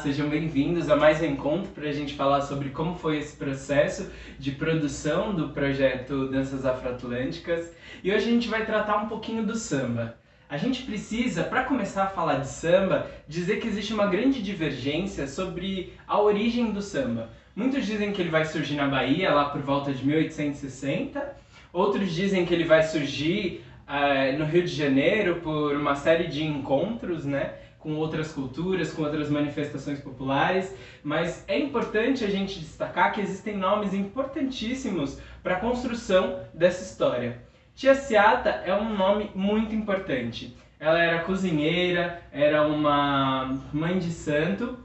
sejam bem-vindos a mais um encontro para a gente falar sobre como foi esse processo de produção do projeto Danças Afro-Atlânticas. E hoje a gente vai tratar um pouquinho do samba. A gente precisa, para começar a falar de samba, dizer que existe uma grande divergência sobre a origem do samba. Muitos dizem que ele vai surgir na Bahia, lá por volta de 1860, outros dizem que ele vai surgir no Rio de Janeiro por uma série de encontros, né, com outras culturas, com outras manifestações populares, mas é importante a gente destacar que existem nomes importantíssimos para a construção dessa história. Tia Ciata é um nome muito importante. Ela era cozinheira, era uma mãe de santo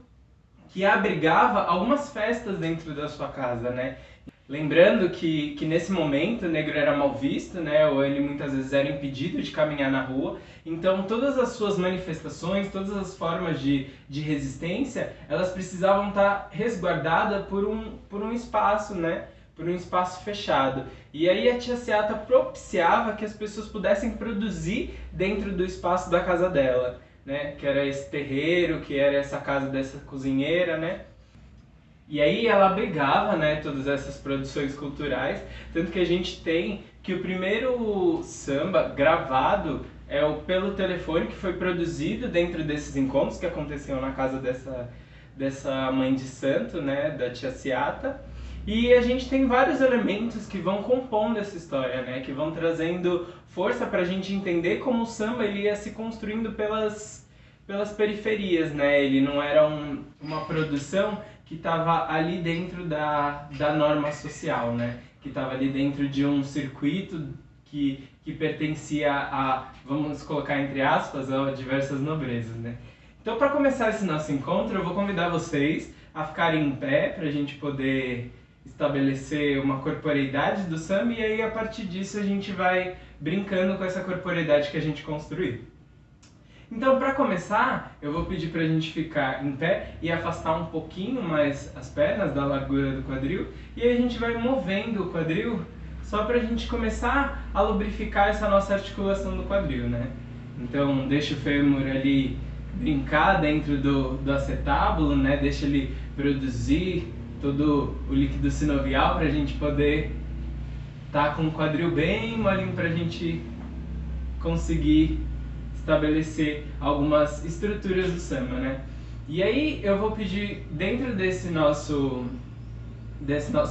que abrigava algumas festas dentro da sua casa, né? Lembrando que nesse momento o negro era mal visto, né? Ou ele muitas vezes era impedido de caminhar na rua. Então todas as suas manifestações, todas as formas de resistência, elas precisavam estar resguardadas por um espaço, né? Por um espaço fechado. E aí a Tia Ciata propiciava que as pessoas pudessem produzir dentro do espaço da casa dela, né? Que era esse terreiro, que era essa casa dessa cozinheira, né? E aí ela abrigava, né, todas essas produções culturais, tanto que a gente tem que o primeiro samba gravado é o Pelo Telefone, que foi produzido dentro desses encontros que aconteciam na casa dessa mãe de santo, né, da Tia Ciata. E a gente tem vários elementos que vão compondo essa história, né, que vão trazendo força para a gente entender como o samba ele ia se construindo pelas periferias, né, ele não era uma produção que estava ali dentro da norma social, né? Que estava ali dentro de um circuito que pertencia a, vamos colocar entre aspas, a diversas nobrezas, né? Então, para começar esse nosso encontro, eu vou convidar vocês a ficarem em pé para a gente poder estabelecer uma corporeidade do samba e aí, a partir disso, a gente vai brincando com essa corporeidade que a gente construiu. Então, para começar, eu vou pedir para a gente ficar em pé e afastar um pouquinho mais as pernas da largura do quadril. E aí a gente vai movendo o quadril só para a gente começar a lubrificar essa nossa articulação do quadril, né? Então, deixa o fêmur ali brincar dentro do acetábulo, né? Deixa ele produzir todo o líquido sinovial para a gente poder estar com o quadril bem molinho para a gente conseguir estabelecer algumas estruturas do samba, né? E aí eu vou pedir, dentro desse nosso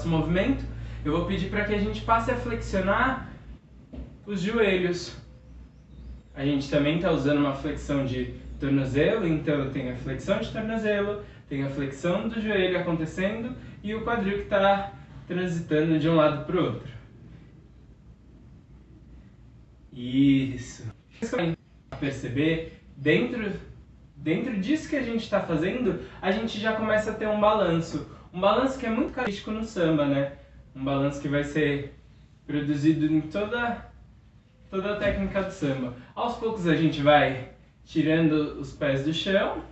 movimento, eu vou pedir para que a gente passe a flexionar os joelhos. A gente também está usando uma flexão de tornozelo, então eu tenho a flexão de tornozelo, tenho a flexão do joelho acontecendo e o quadril que está transitando de um lado para o outro. Isso. Perceber, dentro disso que a gente está fazendo, a gente já começa a ter um balanço que é muito característico no samba, né? Um balanço que vai ser produzido em toda a técnica do samba. Aos poucos a gente vai tirando os pés do chão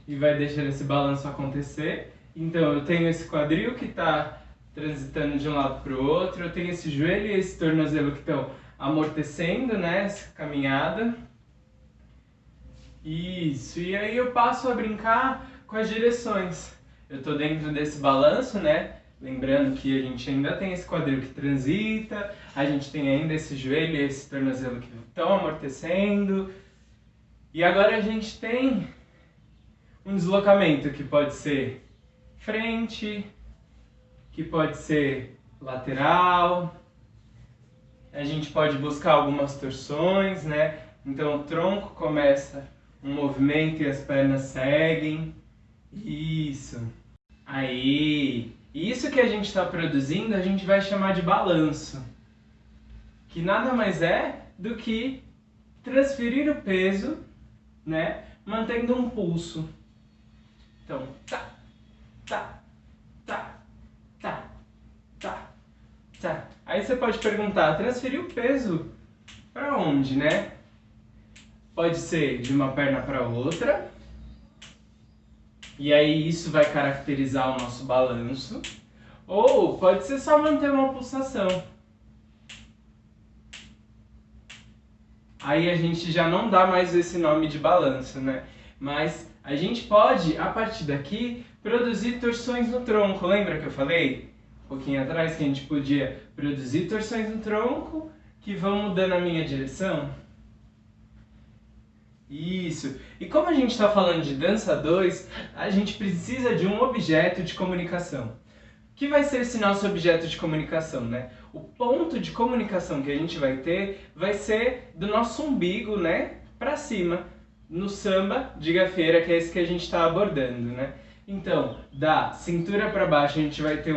e vai deixando esse balanço acontecer. Então eu tenho esse quadril que está transitando de um lado para o outro, eu tenho esse joelho e esse tornozelo que estão amortecendo, né, essa caminhada. Isso, e aí eu passo a brincar com as direções. Eu estou dentro desse balanço, né? Lembrando que a gente ainda tem esse quadril que transita, a gente tem ainda esse joelho e esse tornozelo que estão amortecendo. E agora a gente tem um deslocamento que pode ser frente, que pode ser lateral. A gente pode buscar algumas torções, né? Então o tronco começa um movimento e as pernas seguem. Isso. Aí. Isso que a gente está produzindo a gente vai chamar de balanço. Que nada mais é do que transferir o peso, né? Mantendo um pulso. Então, tá, tá, tá, tá, tá, tá. Aí você pode perguntar, transferir o peso para onde, né? Pode ser de uma perna para outra, e aí isso vai caracterizar o nosso balanço, ou pode ser só manter uma pulsação. Aí a gente já não dá mais esse nome de balanço, né? Mas a gente pode, a partir daqui, produzir torções no tronco. Lembra que eu falei um pouquinho atrás que a gente podia produzir torções no tronco que vão mudando a minha direção? Isso. E como a gente está falando de dança 2, a gente precisa de um objeto de comunicação. O que vai ser esse nosso objeto de comunicação, né? O ponto de comunicação que a gente vai ter vai ser do nosso umbigo, né, para cima, no samba de gafieira, que é esse que a gente está abordando, né? Então, da cintura para baixo a gente vai ter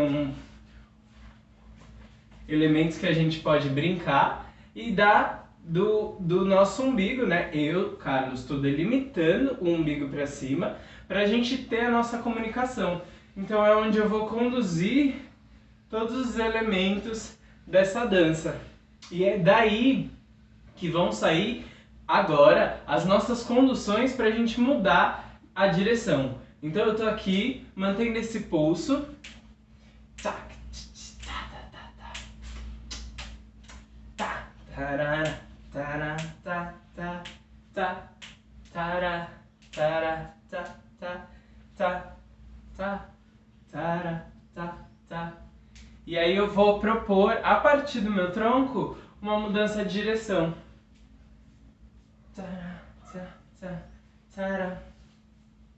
elementos que a gente pode brincar e do nosso umbigo, né? Eu, Carlos, estou delimitando o umbigo para cima para a gente ter a nossa comunicação. Então é onde eu vou conduzir todos os elementos dessa dança. E é daí que vão sair agora as nossas conduções para a gente mudar a direção. Então eu estou aqui mantendo esse pulso. Tará, tará, tá, tá, tá, tará, tará, tá, tá, tá, tá, tará, tá, tá. E aí eu vou propor, a partir do meu tronco, uma mudança de direção. Tará, tá, tá, tará,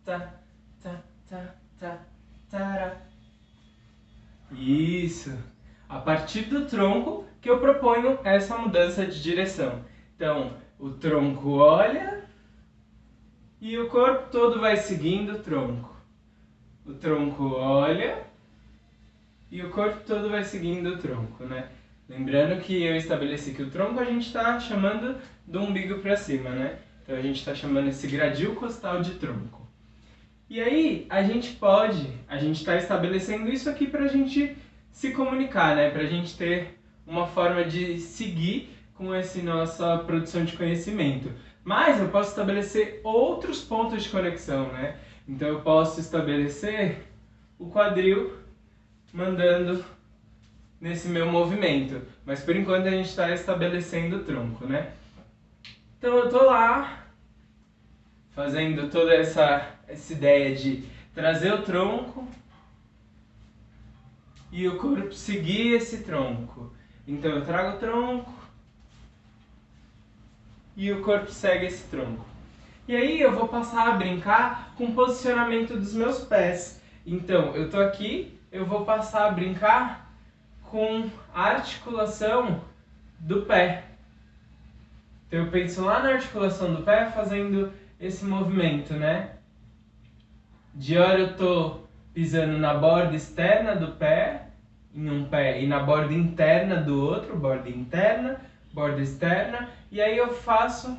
tá, tá, tá, tá, tará. Isso. A partir do tronco que eu proponho essa mudança de direção. Então, o tronco olha e o corpo todo vai seguindo o tronco. O tronco olha e o corpo todo vai seguindo o tronco, né? Lembrando que eu estabeleci que o tronco a gente está chamando do umbigo para cima, né? Então a gente está chamando esse gradil costal de tronco. E aí a gente está estabelecendo isso aqui para a gente se comunicar, né? Para a gente ter uma forma de seguir com essa nossa produção de conhecimento. Mas eu posso estabelecer outros pontos de conexão, né? Então eu posso estabelecer o quadril mandando nesse meu movimento. Mas por enquanto a gente está estabelecendo o tronco, né? Então eu tô lá fazendo toda essa ideia de trazer o tronco e o corpo seguir esse tronco. Então eu trago o tronco e o corpo segue esse tronco. E aí eu vou passar a brincar com o posicionamento dos meus pés. Então eu tô aqui, eu vou passar a brincar com a articulação do pé. Então eu penso lá na articulação do pé fazendo esse movimento, né? De hora eu tô pisando na borda externa do pé, em um pé, e na borda interna do outro, borda interna, borda externa, e aí eu faço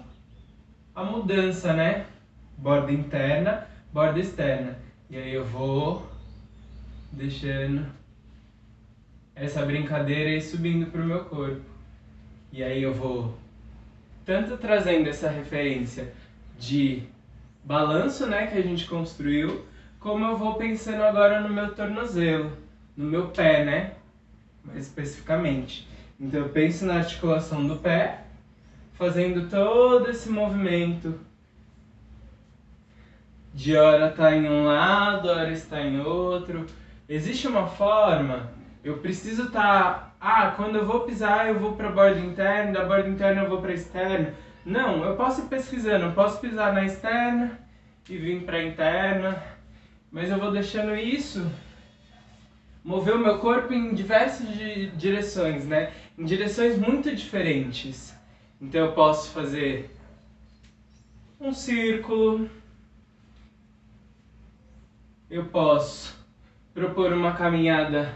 a mudança, né? Borda interna, borda externa. E aí eu vou deixando essa brincadeira aí subindo pro meu corpo. E aí eu vou tanto trazendo essa referência de balanço, né, que a gente construiu, como eu vou pensando agora no meu tornozelo, no meu pé, né, mais especificamente. Então eu penso na articulação do pé, fazendo todo esse movimento. De hora está em um lado, hora está em outro. Existe uma forma, eu preciso estar... quando eu vou pisar eu vou para a borda interna, da borda interna eu vou para a externa. Não, eu posso ir pesquisando, eu posso pisar na externa e vir para a interna, mas eu vou deixando isso mover o meu corpo em diversas direções, né? Em direções muito diferentes. Então eu posso fazer um círculo, eu posso propor uma caminhada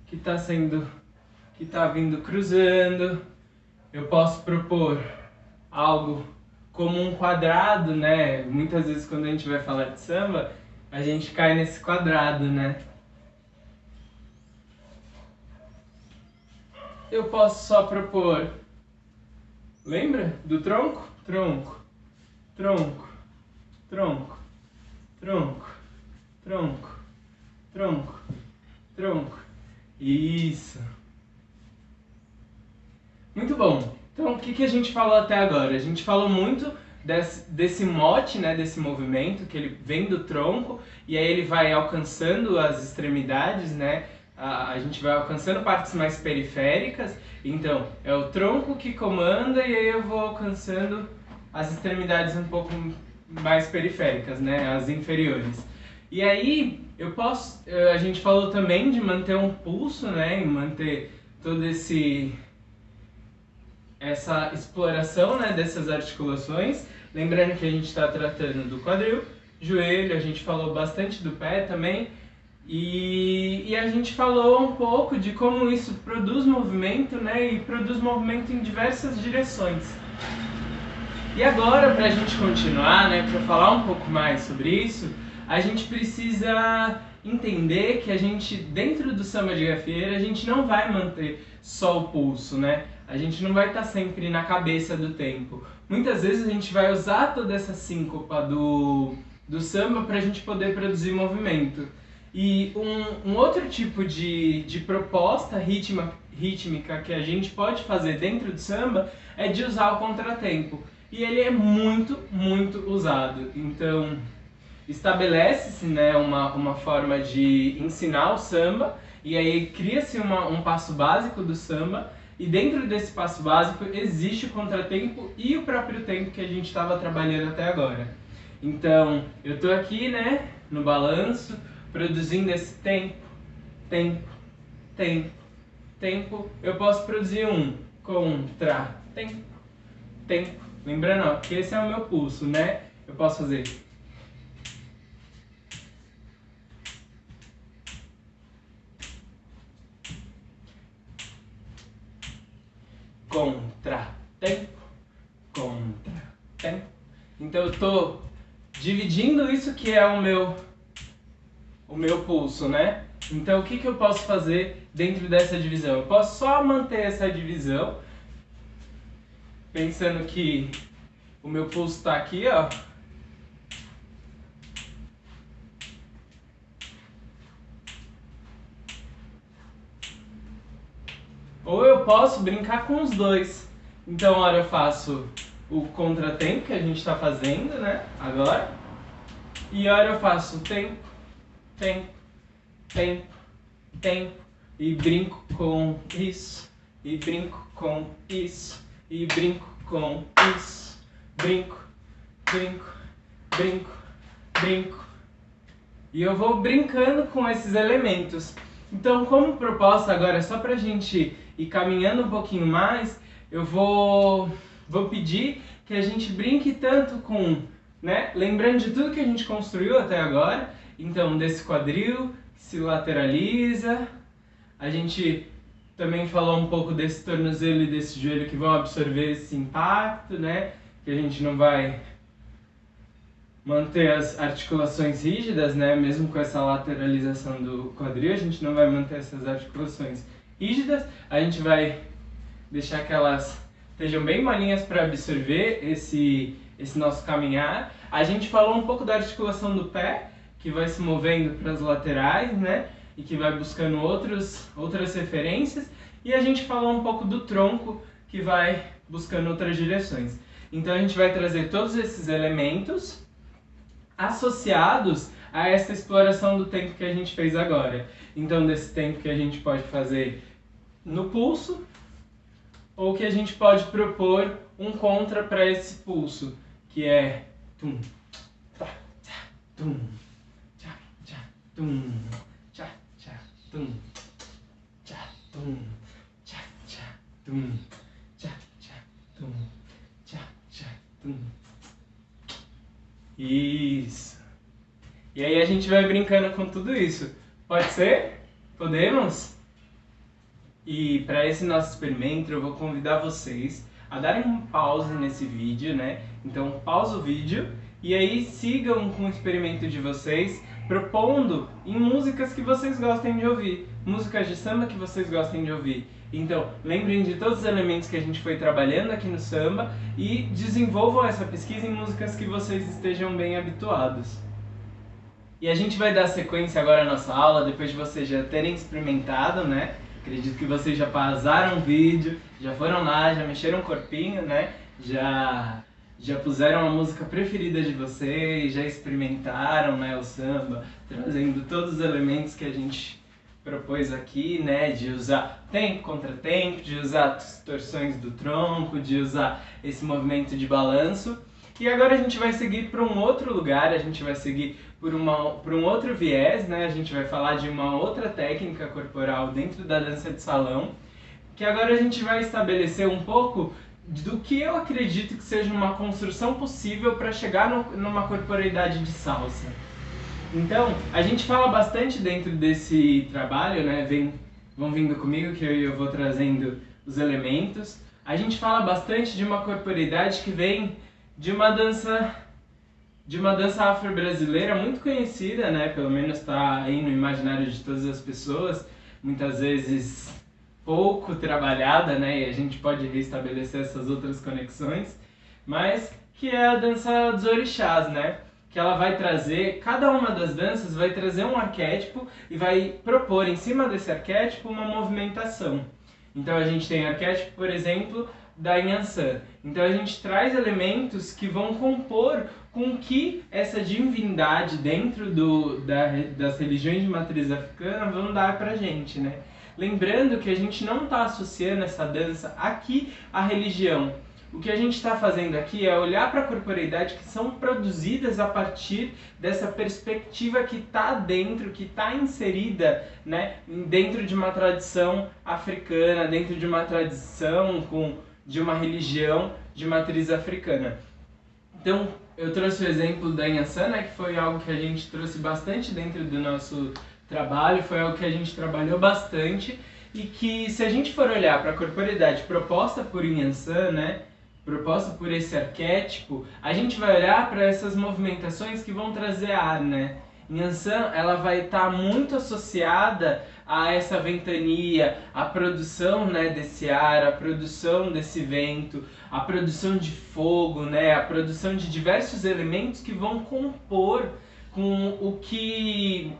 que está vindo cruzando, eu posso propor algo como um quadrado, né? Muitas vezes quando a gente vai falar de samba, a gente cai nesse quadrado, né? Eu posso só propor, lembra do tronco? Tronco, tronco, tronco, tronco, tronco, tronco, tronco. Isso. Muito bom. Então, o que a gente falou até agora? A gente falou muito desse mote, né, desse movimento, que ele vem do tronco e aí ele vai alcançando as extremidades, né? A gente vai alcançando partes mais periféricas, então é o tronco que comanda e aí eu vou alcançando as extremidades um pouco mais periféricas, né, as inferiores. E aí a gente falou também de manter um pulso, né, e manter todo essa exploração, né, dessas articulações. Lembrando que a gente está tratando do quadril, joelho, a gente falou bastante do pé também. E a gente falou um pouco de como isso produz movimento, né? E produz movimento em diversas direções. E agora, para a gente continuar, né? Para falar um pouco mais sobre isso, a gente precisa entender que a gente, dentro do samba de gafieira, a gente não vai manter só o pulso, né? A gente não vai estar sempre na cabeça do tempo. Muitas vezes a gente vai usar toda essa síncopa do samba para a gente poder produzir movimento. E um outro tipo de proposta rítmica que a gente pode fazer dentro do samba é de usar o contratempo. E ele é muito, muito usado. Então, estabelece-se, né, uma forma de ensinar o samba, e aí cria-se um passo básico do samba, e dentro desse passo básico existe o contratempo e o próprio tempo que a gente estava trabalhando até agora. Então, eu estou aqui, né, no balanço, produzindo esse tempo, tempo, tempo, tempo. Eu posso produzir um contratempo, tempo. Lembrando, ó, que esse é o meu pulso, né? Eu posso fazer contratempo, contratempo. Então eu estou dividindo isso que é o meu pulso, né? Então o que eu posso fazer dentro dessa divisão? Eu posso só manter essa divisão, pensando que o meu pulso está aqui, ó. Ou eu posso brincar com os dois. Então, ora eu faço o contratempo que a gente está fazendo, né? Agora. E ora eu faço tempo, tempo, tempo, tempo. E brinco com isso. E brinco com isso. E brinco com isso. Brinco, brinco, brinco, brinco. E eu vou brincando com esses elementos. Então, como proposta agora, só pra gente ir caminhando um pouquinho mais, eu vou pedir que a gente brinque tanto com, né, lembrando de tudo que a gente construiu até agora, então desse quadril que se lateraliza, a gente também falou um pouco desse tornozelo e desse joelho que vão absorver esse impacto, né, que a gente não vai manter as articulações rígidas, né? Mesmo com essa lateralização do quadril, a gente não vai manter essas articulações rígidas, a gente vai deixar que elas estejam bem molinhas para absorver esse nosso caminhar. A gente falou um pouco da articulação do pé, que vai se movendo para as laterais, né? E que vai buscando outras referências. E a gente falou um pouco do tronco, que vai buscando outras direções. Então a gente vai trazer todos esses elementos associados a essa exploração do tempo que a gente fez agora. Então, desse tempo que a gente pode fazer no pulso, ou que a gente pode propor um contra para esse pulso, que é tum, tá, tchá, tum, tchá, tchá, tum, tchá, tchá, tum, tchá, tum, tchá, tchá, tum, tchá, tchá, tum, tchá, tchá, tum. Isso. E aí a gente vai brincando com tudo isso. Pode ser? Podemos? E para esse nosso experimento eu vou convidar vocês a darem um pause nesse vídeo, né? Então pausa o vídeo e aí sigam com o experimento de vocês, propondo em músicas que vocês gostem de ouvir, músicas de samba que vocês gostem de ouvir. Então, lembrem de todos os elementos que a gente foi trabalhando aqui no samba e desenvolvam essa pesquisa em músicas que vocês estejam bem habituados. E a gente vai dar sequência agora à nossa aula, depois de vocês já terem experimentado, né? Acredito que vocês já pausaram o vídeo, já foram lá, já mexeram o corpinho, né? Já já puseram a música preferida de vocês, já experimentaram, né, o samba, trazendo todos os elementos que a gente propôs aqui, né, de usar tempo contra tempo, de usar as torções do tronco, de usar esse movimento de balanço. E agora a gente vai seguir para um outro lugar, a gente vai seguir por um outro viés, né, a gente vai falar de uma outra técnica corporal dentro da dança de salão, que agora a gente vai estabelecer um pouco do que eu acredito que seja uma construção possível para chegar numa corporeidade de salsa. Então, a gente fala bastante dentro desse trabalho, né? Vão vindo comigo que eu vou trazendo os elementos. A gente fala bastante de uma corporeidade que vem de uma dança afro-brasileira muito conhecida, né? Pelo menos está aí no imaginário de todas as pessoas, muitas vezes pouco trabalhada, né? E a gente pode restabelecer essas outras conexões, mas que é a dança dos orixás, né? Que ela vai trazer, cada uma das danças vai trazer um arquétipo e vai propor em cima desse arquétipo uma movimentação. Então a gente tem arquétipo, por exemplo, da Inhansã. Então a gente traz elementos que vão compor com que essa divindade dentro das religiões de matriz africana vão dar pra gente, né? Lembrando que a gente não está associando essa dança aqui à religião. O que a gente está fazendo aqui é olhar para a corporeidade que são produzidas a partir dessa perspectiva que está dentro, que está inserida, né, dentro de uma tradição africana, dentro de uma tradição de uma religião de matriz africana. Então, eu trouxe o exemplo da Inhansã, né, que foi algo que a gente trouxe bastante dentro do nosso trabalho, foi algo que a gente trabalhou bastante e que, se a gente for olhar para a corporeidade proposta por Inhansã, né, proposta por esse arquétipo, a gente vai olhar para essas movimentações que vão trazer ar, né? Inhansã, ela vai estar muito associada a essa ventania, a produção, né, desse ar, a produção desse vento, a produção de fogo, né, a produção de diversos elementos que vão compor com o que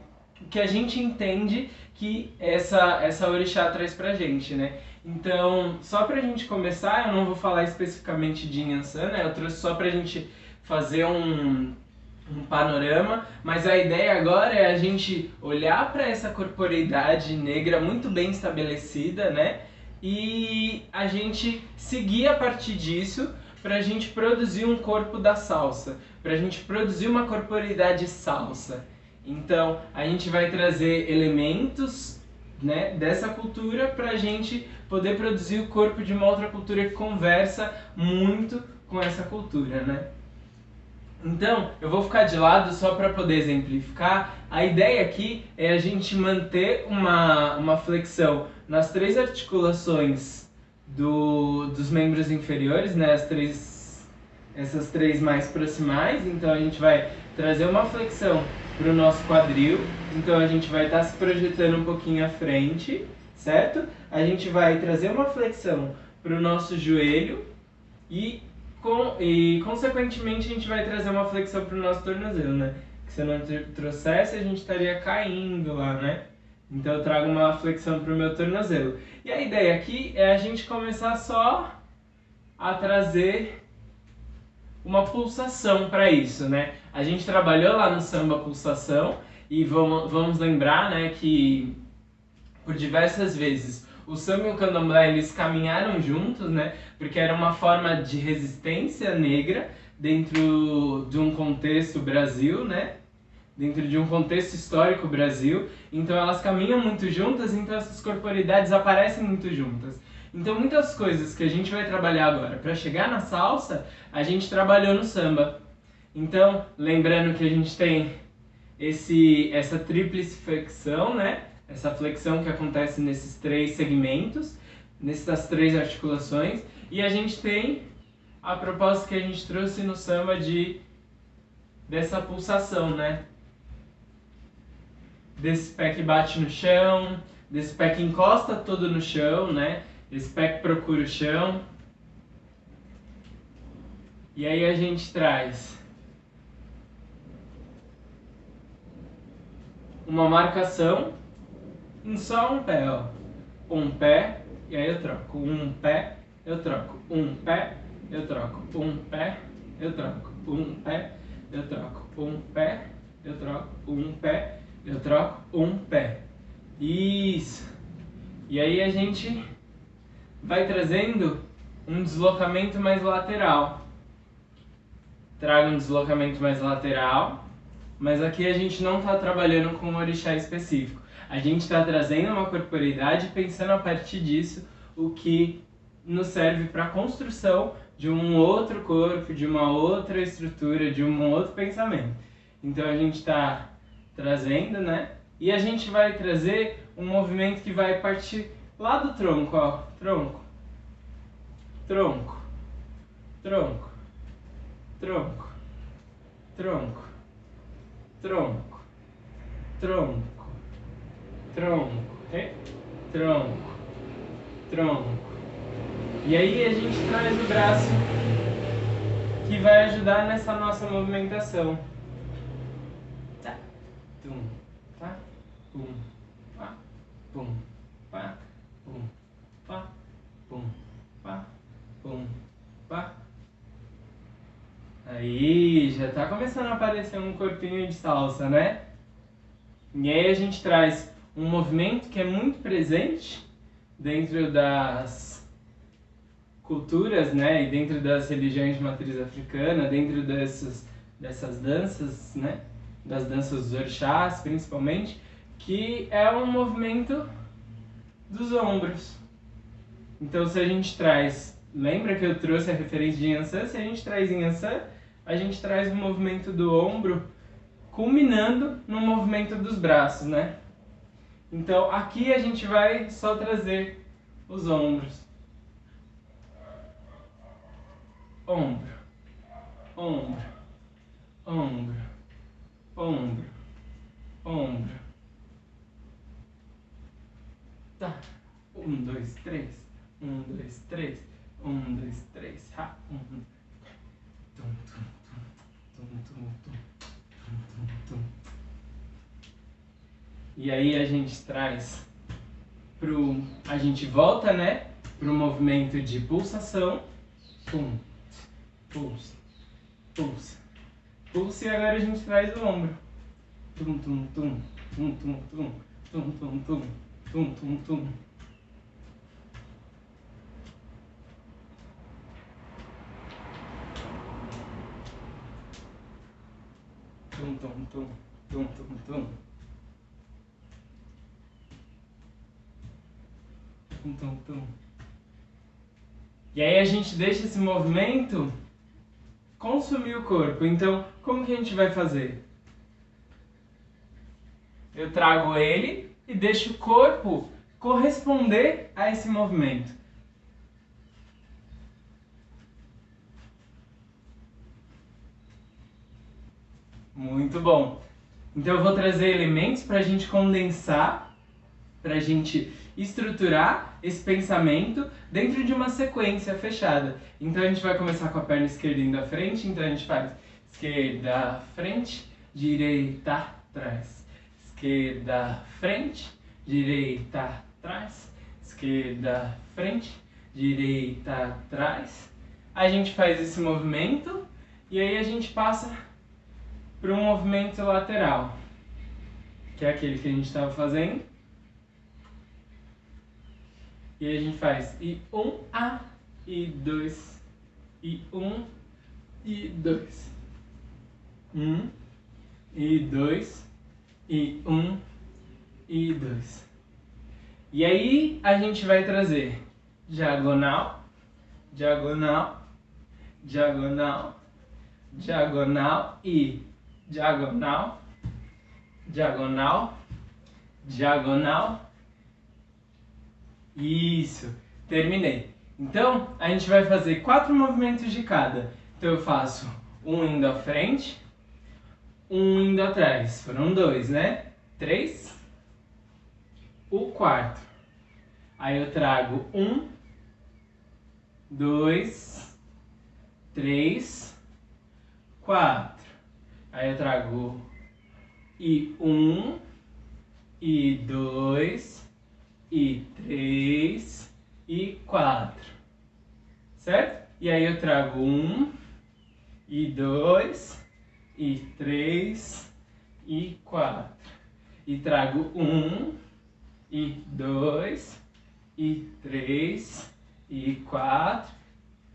a gente entende que essa orixá traz pra gente, né? Então, só pra gente começar, eu não vou falar especificamente de Inhansã, né? Eu trouxe só pra gente fazer um panorama, mas a ideia agora é a gente olhar para essa corporeidade negra muito bem estabelecida, né? E a gente seguir a partir disso para a gente produzir um corpo da salsa, para a gente produzir uma corporeidade salsa. Então, a gente vai trazer elementos, né, dessa cultura para a gente poder produzir o corpo de uma outra cultura que conversa muito com essa cultura, né? Então, eu vou ficar de lado só para poder exemplificar. A ideia aqui é a gente manter uma flexão nas três articulações dos membros inferiores, né? Essas três mais proximais. Então, a gente vai trazer uma flexão para o nosso quadril. Então, a gente vai estar se projetando um pouquinho à frente, certo? A gente vai trazer uma flexão para o nosso joelho e consequentemente a gente vai trazer uma flexão para o nosso tornozelo, né? Que se eu não trouxesse, a gente estaria caindo lá, né? Então eu trago uma flexão para o meu tornozelo. E a ideia aqui é a gente começar só a trazer uma pulsação para isso, né? A gente trabalhou lá no samba pulsação e vamos lembrar, né, que por diversas vezes o samba e o candomblé, eles caminharam juntos, né? Porque era uma forma de resistência negra dentro de um contexto Brasil, né? Dentro de um contexto histórico Brasil. Então elas caminham muito juntas, então essas corporeidades aparecem muito juntas. Então muitas coisas que a gente vai trabalhar agora para chegar na salsa, a gente trabalhou no samba. Então, lembrando que a gente tem essa tríplice flexão, né? Essa flexão que acontece nesses três segmentos, nessas três articulações, e a gente tem a proposta que a gente trouxe no samba dessa pulsação, né? Desse pé que bate no chão, desse pé que encosta todo no chão, né? Esse pé que procura o chão. E aí a gente traz uma marcação em só um pé, ó. Um pé, e aí eu troco. Um pé, eu troco. Um pé, eu troco. Um pé, eu troco um pé, eu troco um pé, eu troco um pé, eu troco um pé. Isso. E aí a gente vai trazendo um deslocamento mais lateral. Traga um deslocamento mais lateral, mas aqui a gente não está trabalhando com um orixá específico. A gente está trazendo uma corporeidade pensando a partir disso o que nos serve para a construção de um outro corpo, de uma outra estrutura, de um outro pensamento. Então a gente está trazendo, né? E a gente vai trazer um movimento que vai partir lá do tronco, ó. Tronco, tronco, tronco, tronco, tronco, tronco, tronco, tronco, tronco, tronco. E aí a gente traz o braço que vai ajudar nessa nossa movimentação. Tá, tum, tá, pum, pá, pum, pá, pum, pá, pum, pá, pum, pá. Aí, já tá começando a aparecer um corpinho de salsa, né? E aí a gente traz um movimento que é muito presente dentro das culturas, né? E dentro das religiões de matriz africana, dentro dessas danças, né? Das danças dos orixás, principalmente, que é um movimento dos ombros. Então, se a gente traz... Lembra que eu trouxe a referência de Yansan? Se a gente traz Yansan, a gente traz o movimento do ombro culminando no movimento dos braços, né? Então, aqui a gente vai só trazer os ombros. Ombro, ombro, ombro, ombro, ombro. Tá. 1, 2, 3. 1, 2, 3. 1, 2, 3. Ha. Tum, tum, tum, tum, tum, tum, tum, tum. E aí a gente traz a gente volta, né, pro movimento de pulsação. Pum, pulsa, pulsa, pulsa, e agora a gente traz o ombro. Tum, tum, tum, tum, tum, tum, tum, tum, tum, tum, tum, tum. Tum, tum, tum, tum, tum, tum. Tum, tum, tum. E aí a gente deixa esse movimento consumir o corpo. Então, como que a gente vai fazer? Eu trago ele e deixo o corpo corresponder a esse movimento. Muito bom. Então eu vou trazer elementos para a gente condensar, para a gente estruturar esse pensamento dentro de uma sequência fechada. Então a gente vai começar com a perna esquerda indo à frente, então a gente faz esquerda, frente, direita, trás. Esquerda, frente, direita, trás. Esquerda, frente, direita, trás. A gente faz esse movimento e aí a gente passa para um movimento lateral, que é aquele que a gente estava fazendo. E aí a gente faz I1, A, I2, I1, I2. 1, I2, I1, I2. E aí a gente vai trazer diagonal, diagonal, diagonal, diagonal e diagonal, diagonal, diagonal. Isso, terminei. Então, a gente vai fazer 4 movimentos de cada. Então eu faço um indo à frente, um indo atrás. Foram 2, né? 3. O quarto. Aí eu trago 1, 2, 3, 4. Aí eu trago I1, I2, I3 e 4, certo? E aí eu trago 1, e 2, e 3, e 4. E trago 1, e 2, e 3, e 4,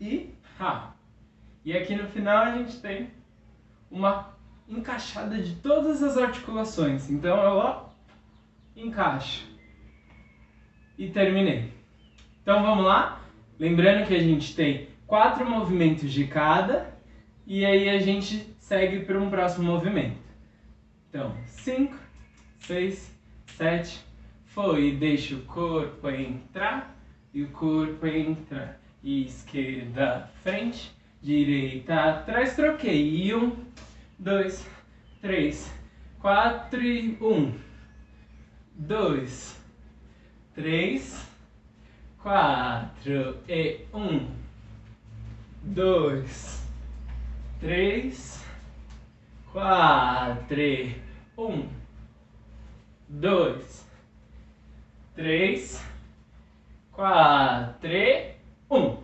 e Rá. E aqui no final a gente tem uma encaixada de todas as articulações. Então eu encaixo. E terminei. Então vamos lá? Lembrando que a gente tem 4 movimentos de cada. E aí a gente segue para um próximo movimento. Então, 5, 6, 7, foi. E deixa o corpo entrar. E o corpo entrar. Esquerda, frente. Direita, atrás. Troquei. E 1, 2, 3, 4 e 1, 2, 3, 4 e 1, 2, 3, 4 e 1, 2, 3, 4 e 1.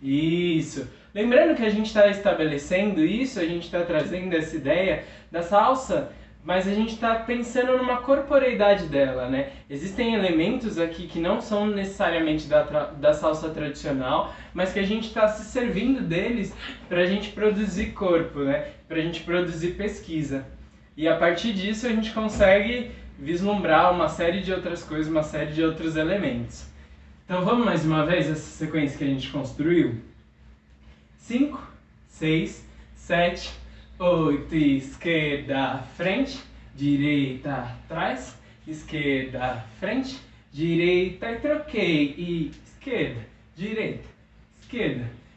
Isso. Lembrando que a gente está estabelecendo isso, a gente está trazendo essa ideia da salsa, mas a gente está pensando numa corporeidade dela, né? Existem elementos aqui que não são necessariamente da salsa tradicional, mas que a gente está se servindo deles para a gente produzir corpo, né? Para a gente produzir pesquisa. E a partir disso a gente consegue vislumbrar uma série de outras coisas, uma série de outros elementos. Então vamos mais uma vez essa sequência que a gente construiu? 5, 6, 7, 8, esquerda, frente, direita, atrás, esquerda, frente, direita e troquei, e esquerda,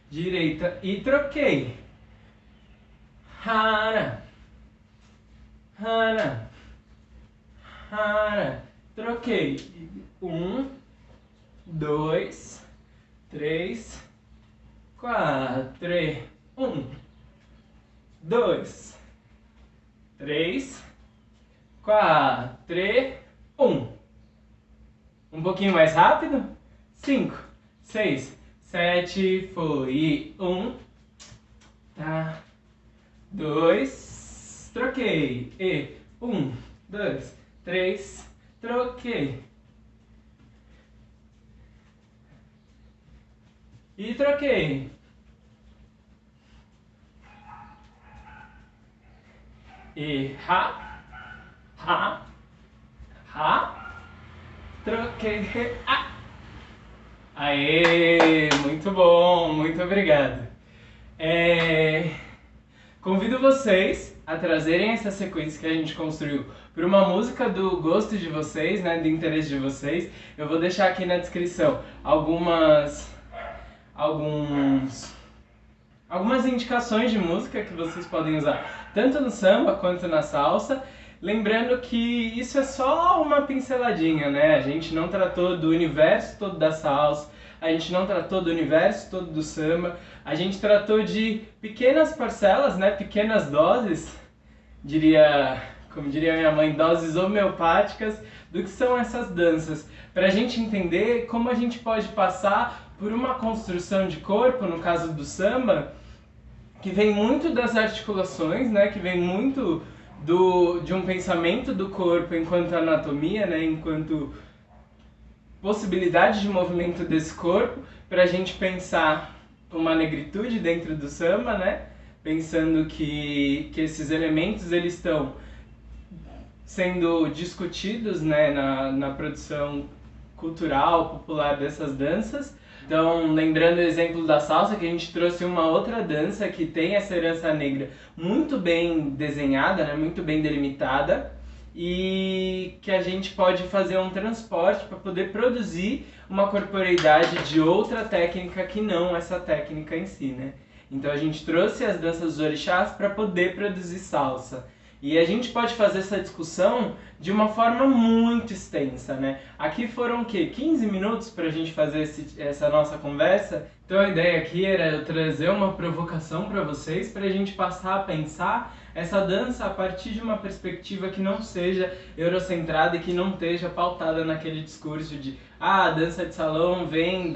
direita e troquei. Hana, hana, hana, troquei. 1, 2, 3, 4, 1, 2, 3, 4, 1. Um pouquinho mais rápido. 5, 6, 7, foi. 1, tá. 2, troquei. E 1, 2, 3, troquei. E troquei. E Rá, troquei, Ré, A. Aê, muito bom, muito obrigado. Convido vocês a trazerem essa sequência que a gente construiu para uma música do gosto de vocês, né, do interesse de vocês. Eu vou deixar aqui na descrição algumas indicações de música que vocês podem usar tanto no samba quanto na salsa. Lembrando que isso é só uma pinceladinha, né? A gente não tratou do universo todo da salsa, a gente não tratou do universo todo do samba, a gente tratou de pequenas parcelas, né? Pequenas doses, como diria minha mãe, doses homeopáticas do que são essas danças, para a gente entender como a gente pode passar por uma construção de corpo, no caso do samba, que vem muito das articulações, né? Que vem muito de um pensamento do corpo enquanto anatomia, né? Enquanto possibilidade de movimento desse corpo, para a gente pensar uma negritude dentro do samba, né? Pensando que esses elementos eles estão sendo discutidos, né, na produção cultural, popular dessas danças. Então, lembrando o exemplo da salsa, que a gente trouxe uma outra dança que tem essa herança negra muito bem desenhada, né, muito bem delimitada, e que a gente pode fazer um transporte para poder produzir uma corporeidade de outra técnica que não essa técnica em si, né? Então a gente trouxe as danças dos orixás para poder produzir salsa. E a gente pode fazer essa discussão de uma forma muito extensa, né? Aqui foram o quê? 15 minutos para a gente fazer essa nossa conversa. Então a ideia aqui era eu trazer uma provocação para vocês, para a gente passar a pensar essa dança a partir de uma perspectiva que não seja eurocentrada e que não esteja pautada naquele discurso de a dança de salão vem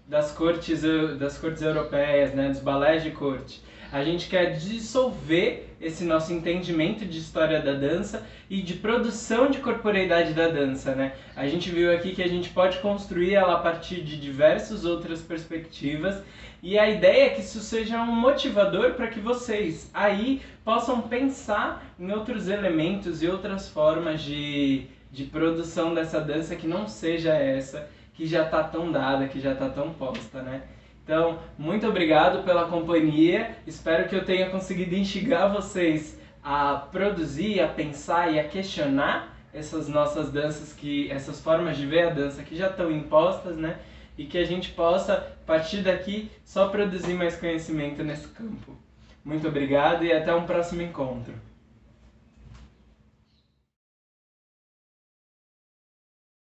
das cortes europeias, né? Dos balés de corte. A gente quer dissolver esse nosso entendimento de história da dança e de produção de corporeidade da dança, né? A gente viu aqui que a gente pode construir ela a partir de diversas outras perspectivas e a ideia é que isso seja um motivador para que vocês aí possam pensar em outros elementos e outras formas de produção dessa dança que não seja essa que já está tão dada, que já está tão posta, né? Então, muito obrigado pela companhia, espero que eu tenha conseguido instigar vocês a produzir, a pensar e a questionar essas nossas danças, essas formas de ver a dança que já estão impostas, né? E que a gente possa, a partir daqui, só produzir mais conhecimento nesse campo. Muito obrigado e até um próximo encontro.